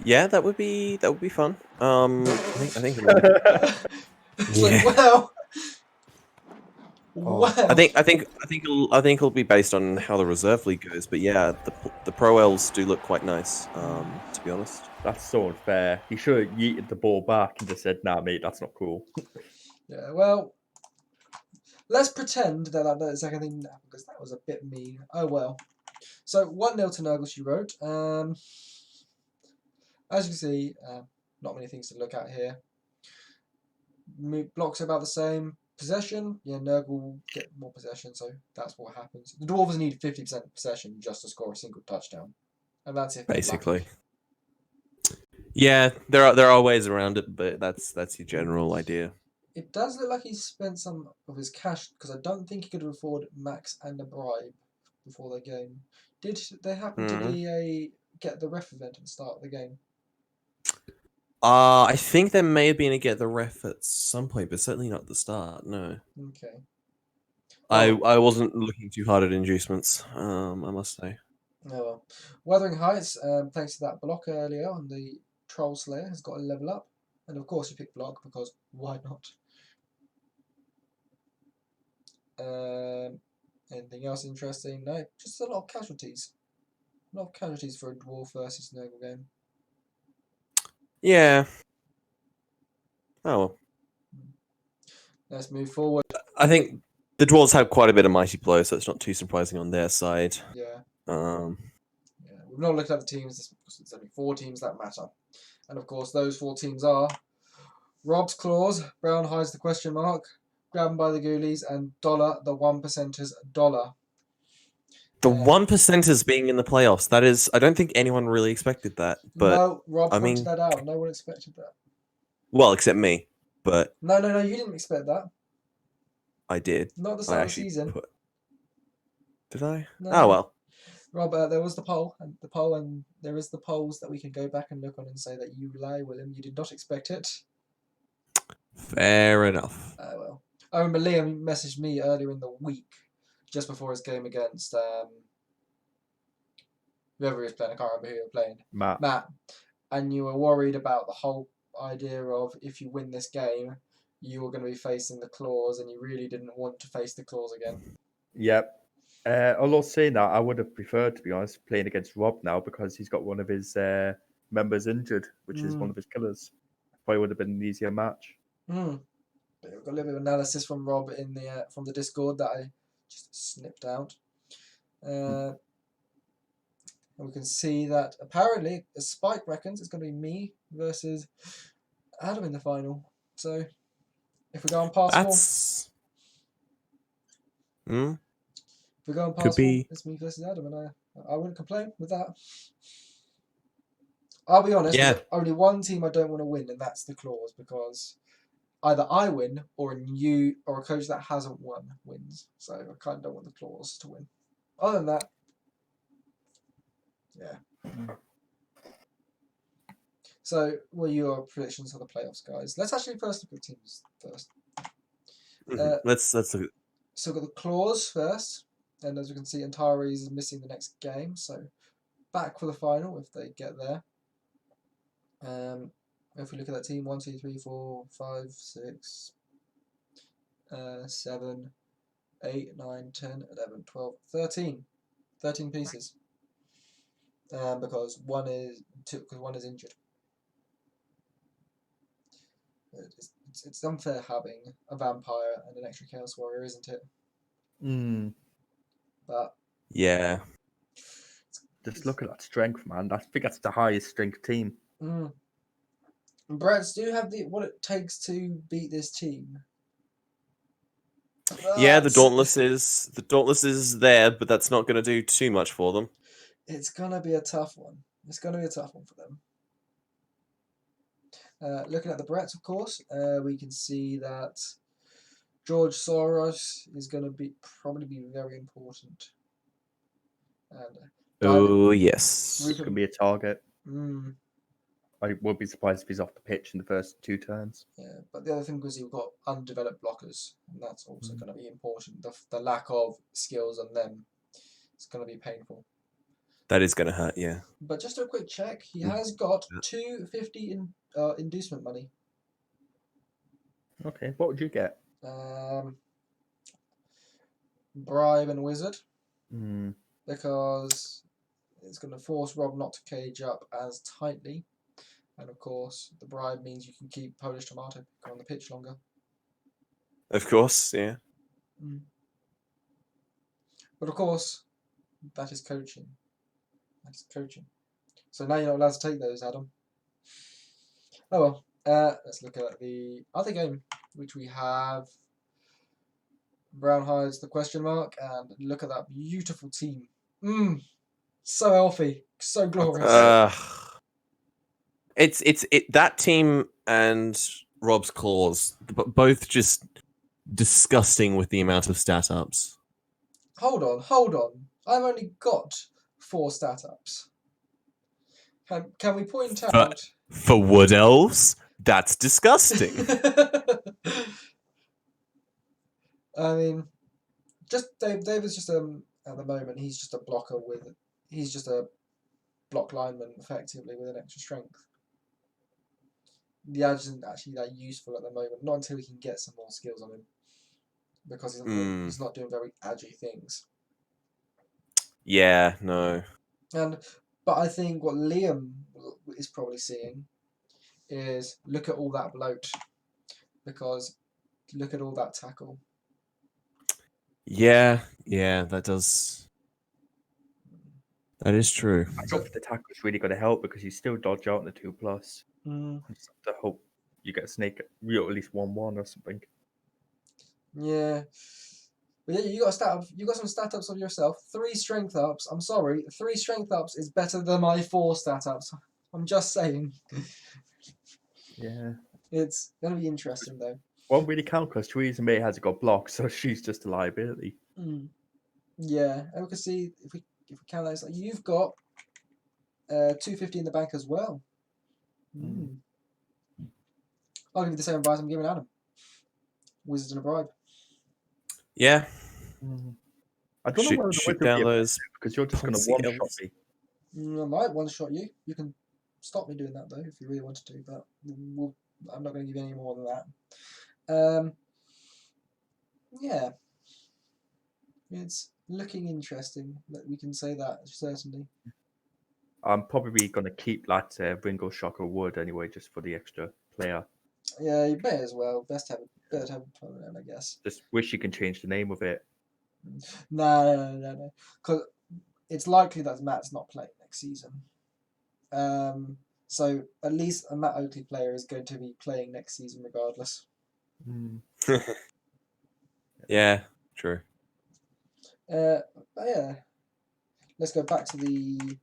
Yeah, that would be fun. I think It's Yeah. like, wow. Oh. Wow. I think it'll be based on how the reserve league goes. But yeah, the pro elves do look quite nice. To be honest. That's so unfair. He should have yeeted the ball back and just said, "Nah, mate, that's not cool." Yeah, well, let's pretend that that second thing didn't happen, because that was a bit mean. Oh well. So 1-0 to Nurgle, she wrote. As you can see, not many things to look at here. Blocks are about the same. Possession, yeah, Nurgle will get more possession, so that's what happens. The Dwarves need 50% possession just to score a single touchdown, and that's if they're Basically. lucky. Yeah, there are ways around it, but that's your general idea. It does look like he's spent some of his cash, because I don't think he could afford Max and a bribe before the game. Did they happen to be get the ref event at the start of the game? I think there may have been a get the ref at some point, but certainly not at the start. No, Okay. I wasn't looking too hard at inducements. I must say. Oh well. Wuthering Heights, thanks to that block earlier on the Troll Slayer, has got a level up. And of course you pick block, because why not? Anything else interesting? No, just a lot of casualties. A lot of casualties for a Dwarf versus Nurgle game. Yeah. Oh well. Let's move forward. I think the dwarves have quite a bit of mighty blow, so it's not too surprising on their side. Yeah. Yeah, We've not looked at the teams, because it's only 4 teams that matter. And of course those 4 teams are Rob's Claws, Brown hides the question mark, Grab 'em by the Ghoulies, and Dollar, the 1%ers Dollar. the 1%ers being in the playoffs. That is, I don't think anyone really expected that. But no, Rob I pointed mean, that out. No one expected that. well, except me. But No, you didn't expect that. I did. Not at the I start of the actually season. Did I? No. Oh well. Rob, there was the poll, and there is the polls that we can go back and look on and say that you lie, Willem. You did not expect it. Fair enough. Well, I remember Liam messaged me earlier in the week, just before his game against whoever he was playing. I can't remember who you were playing. Matt, and you were worried about the whole idea of, if you win this game, you were going to be facing the Claws, and you really didn't want to face the Claws again. Yep. Although saying that, I would have preferred, to be honest, playing against Rob now, because he's got one of his members injured, which is one of his killers. Probably would have been an easier match. But we've got a little bit of analysis from Rob in the from the Discord that I just snipped out. And we can see that apparently Spike reckons it's going to be me versus Adam in the final. So if we go on past 4, if we go on past 4, it's me versus Adam, and I wouldn't complain with that. I'll be honest, there's only one team I don't want to win, and that's the Claws, because either I win or a coach that hasn't won wins. So I kind of don't want the Claws to win. Other than that, yeah. So, what are your predictions for the playoffs, guys? Let's actually first look at the teams first. Let's look at... So we've got the Claws first, and as we can see, Antares is missing the next game, so back for the final if they get there. If we look at that team, 1, 2, 3, 4, 5, 6, 7, 8, 9, 10, 11, 12, 13. 13 pieces. Because one is injured. It's unfair having a vampire and an extra chaos warrior, isn't it? But Yeah. Just look at that strength, man. I think that's the highest strength team. Brads do have what it takes to beat this team. Yeah, the But Dauntless is there, but that's not going to do too much for them. it's gonna be a tough one. It's gonna be a tough one for them. Looking at the Bretts, of course, we can see that George Soros is going to probably be very important. And Oh yes. It's going to be a target. Mm, I won't be surprised if he's off the pitch in the first 2 turns. yeah, but the other thing was you've got undeveloped blockers, and that's also going to be important. The lack of skills on them is going to be painful. That is going to hurt, yeah. But just a quick check, he has got 250 in inducement money. Okay, what would you get? Bribe and Wizard, Mm. because it's going to force Rob not to cage up as tightly. And of course, the bribe means you can keep Polish Tomato on the pitch longer. Of course, yeah. But of course, that is coaching. That is coaching. So now you're not allowed to take those, Adam. Oh well. Let's look at the other game, which we have. Brown hides the question mark, and look at that beautiful team. So healthy, so glorious. It's that team and Rob's claws, both just disgusting with the amount of stat ups. Hold on. I've only got 4 stat ups. Can we point out for wood elves? That's disgusting. I mean, just David's just at the moment he's just a blocker he's just a block lineman effectively with an extra strength. The edge isn't actually that useful at the moment, not until he can get some more skills on him, because he's not doing very edgy things. Yeah, no. But I think what Liam is probably seeing is look at all that bloat, because look at all that tackle. Yeah, that does. That is true. I don't think the tackle's really going to help because you still dodge out in the 2+. Just have to hope you get a snake, at least 1-1 or something. Yeah. But yeah, you got some stat ups of yourself. 3 strength ups. I'm sorry, 3 strength ups is better than my 4 stat ups. I'm just saying. Yeah. It's gonna be interesting though. Won't really count because Theresa May hasn't got blocks, so she's just a liability. Yeah, and we can see if we count that, like you've got 250 in the bank as well. I'll give you the same advice I'm giving Adam. Wizards and a bribe. Yeah. I don't know whether the shoot Wizard down will be able to those do it because you're just going to Ponzi one-shot elves. me. I might one shot you. You can stop me doing that though if you really wanted to, but I'm not going to give you any more than that. Yeah, it's looking interesting. We can say that certainly. I'm probably going to keep that Ringo Shocker Wood anyway, just for the extra player. Yeah, you may as well. Better have a pronoun, I guess. Just wish you can change the name of it. No. Because it's likely that Matt's not playing next season. So at least a Matt Oakley player is going to be playing next season regardless. Yeah, true. But yeah, let's go back to the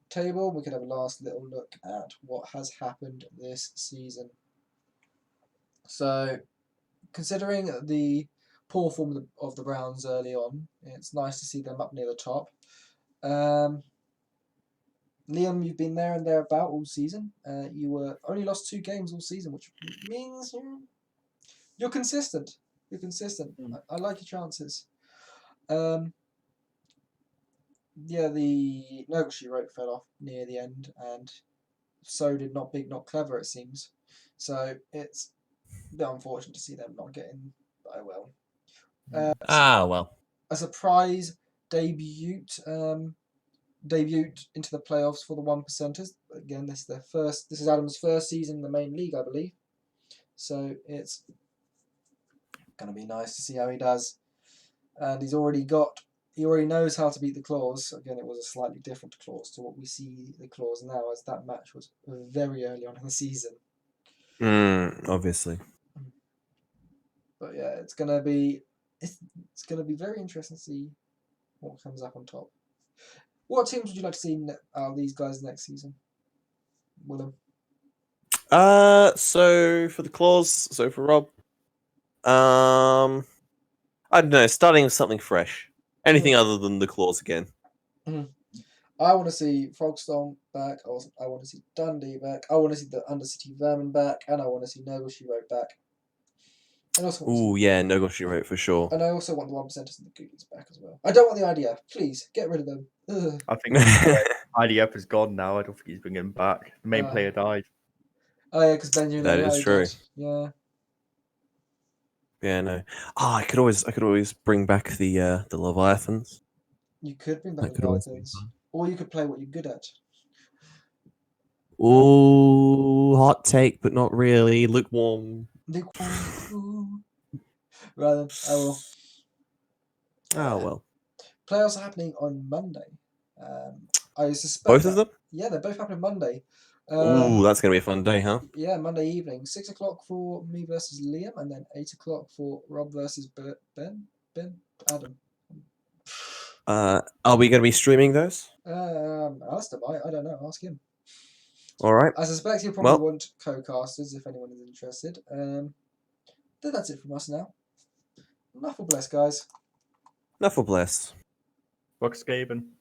table. We could have a last little look at what has happened this season. So, considering the poor form of the Browns early on, it's nice to see them up near the top. Liam, you've been there and thereabout all season. You were only lost 2 games all season, which means you're consistent. You're consistent. I like your chances. Yeah, the note she wrote fell off near the end, and so did Not Big Not Clever, it seems. So it's a bit unfortunate to see them not getting. Oh well. Well. A surprise debut into the playoffs for the one percenters. Again, this is Adam's first season in the main league, I believe. So it's gonna be nice to see how he does. And he already knows how to beat the Claws. Again, it was a slightly different Claws to what we see the Claws now, as that match was very early on in the season. Obviously. But yeah, it's gonna be very interesting to see what comes up on top. What teams would you like to see out of these guys next season, Willem? So for the Claws, so for Rob, I don't know, starting with something fresh. Anything other than the Claws again. I want to see Frogstorm back. I want to see Dundee back. I want to see the Undercity Vermin back, and I want to see Noble She Wrote back. And also Noble She Wrote for sure. And I also want the 1%ers and the Googles back as well. I don't want the idea. Please get rid of them. Ugh. I think IDF is gone now. I don't think he's bringing him back. The main player died. Oh yeah, because Benjamin. That is true. Yeah. Yeah, no. I could always bring back the Leviathans. You could bring back That could always be Leviathans, fun. or you could play what you're good at. Ooh, hot take, but not really. Lukewarm. Rather, I will. Oh well. Playoffs are happening on Monday. I suspect Both of them? Yeah, they're both happening Monday. Ooh, that's gonna be a fun day, huh? Yeah, Monday evening, 6 o'clock for me versus Liam, and then 8 o'clock for Rob versus Adam. Are we gonna be streaming those? Alistair might. I don't know. Ask him. All right. I suspect he'll probably want co-casters if anyone is interested. That's it from us now. Enough for bless, guys. Enough for bless. Buckscaven.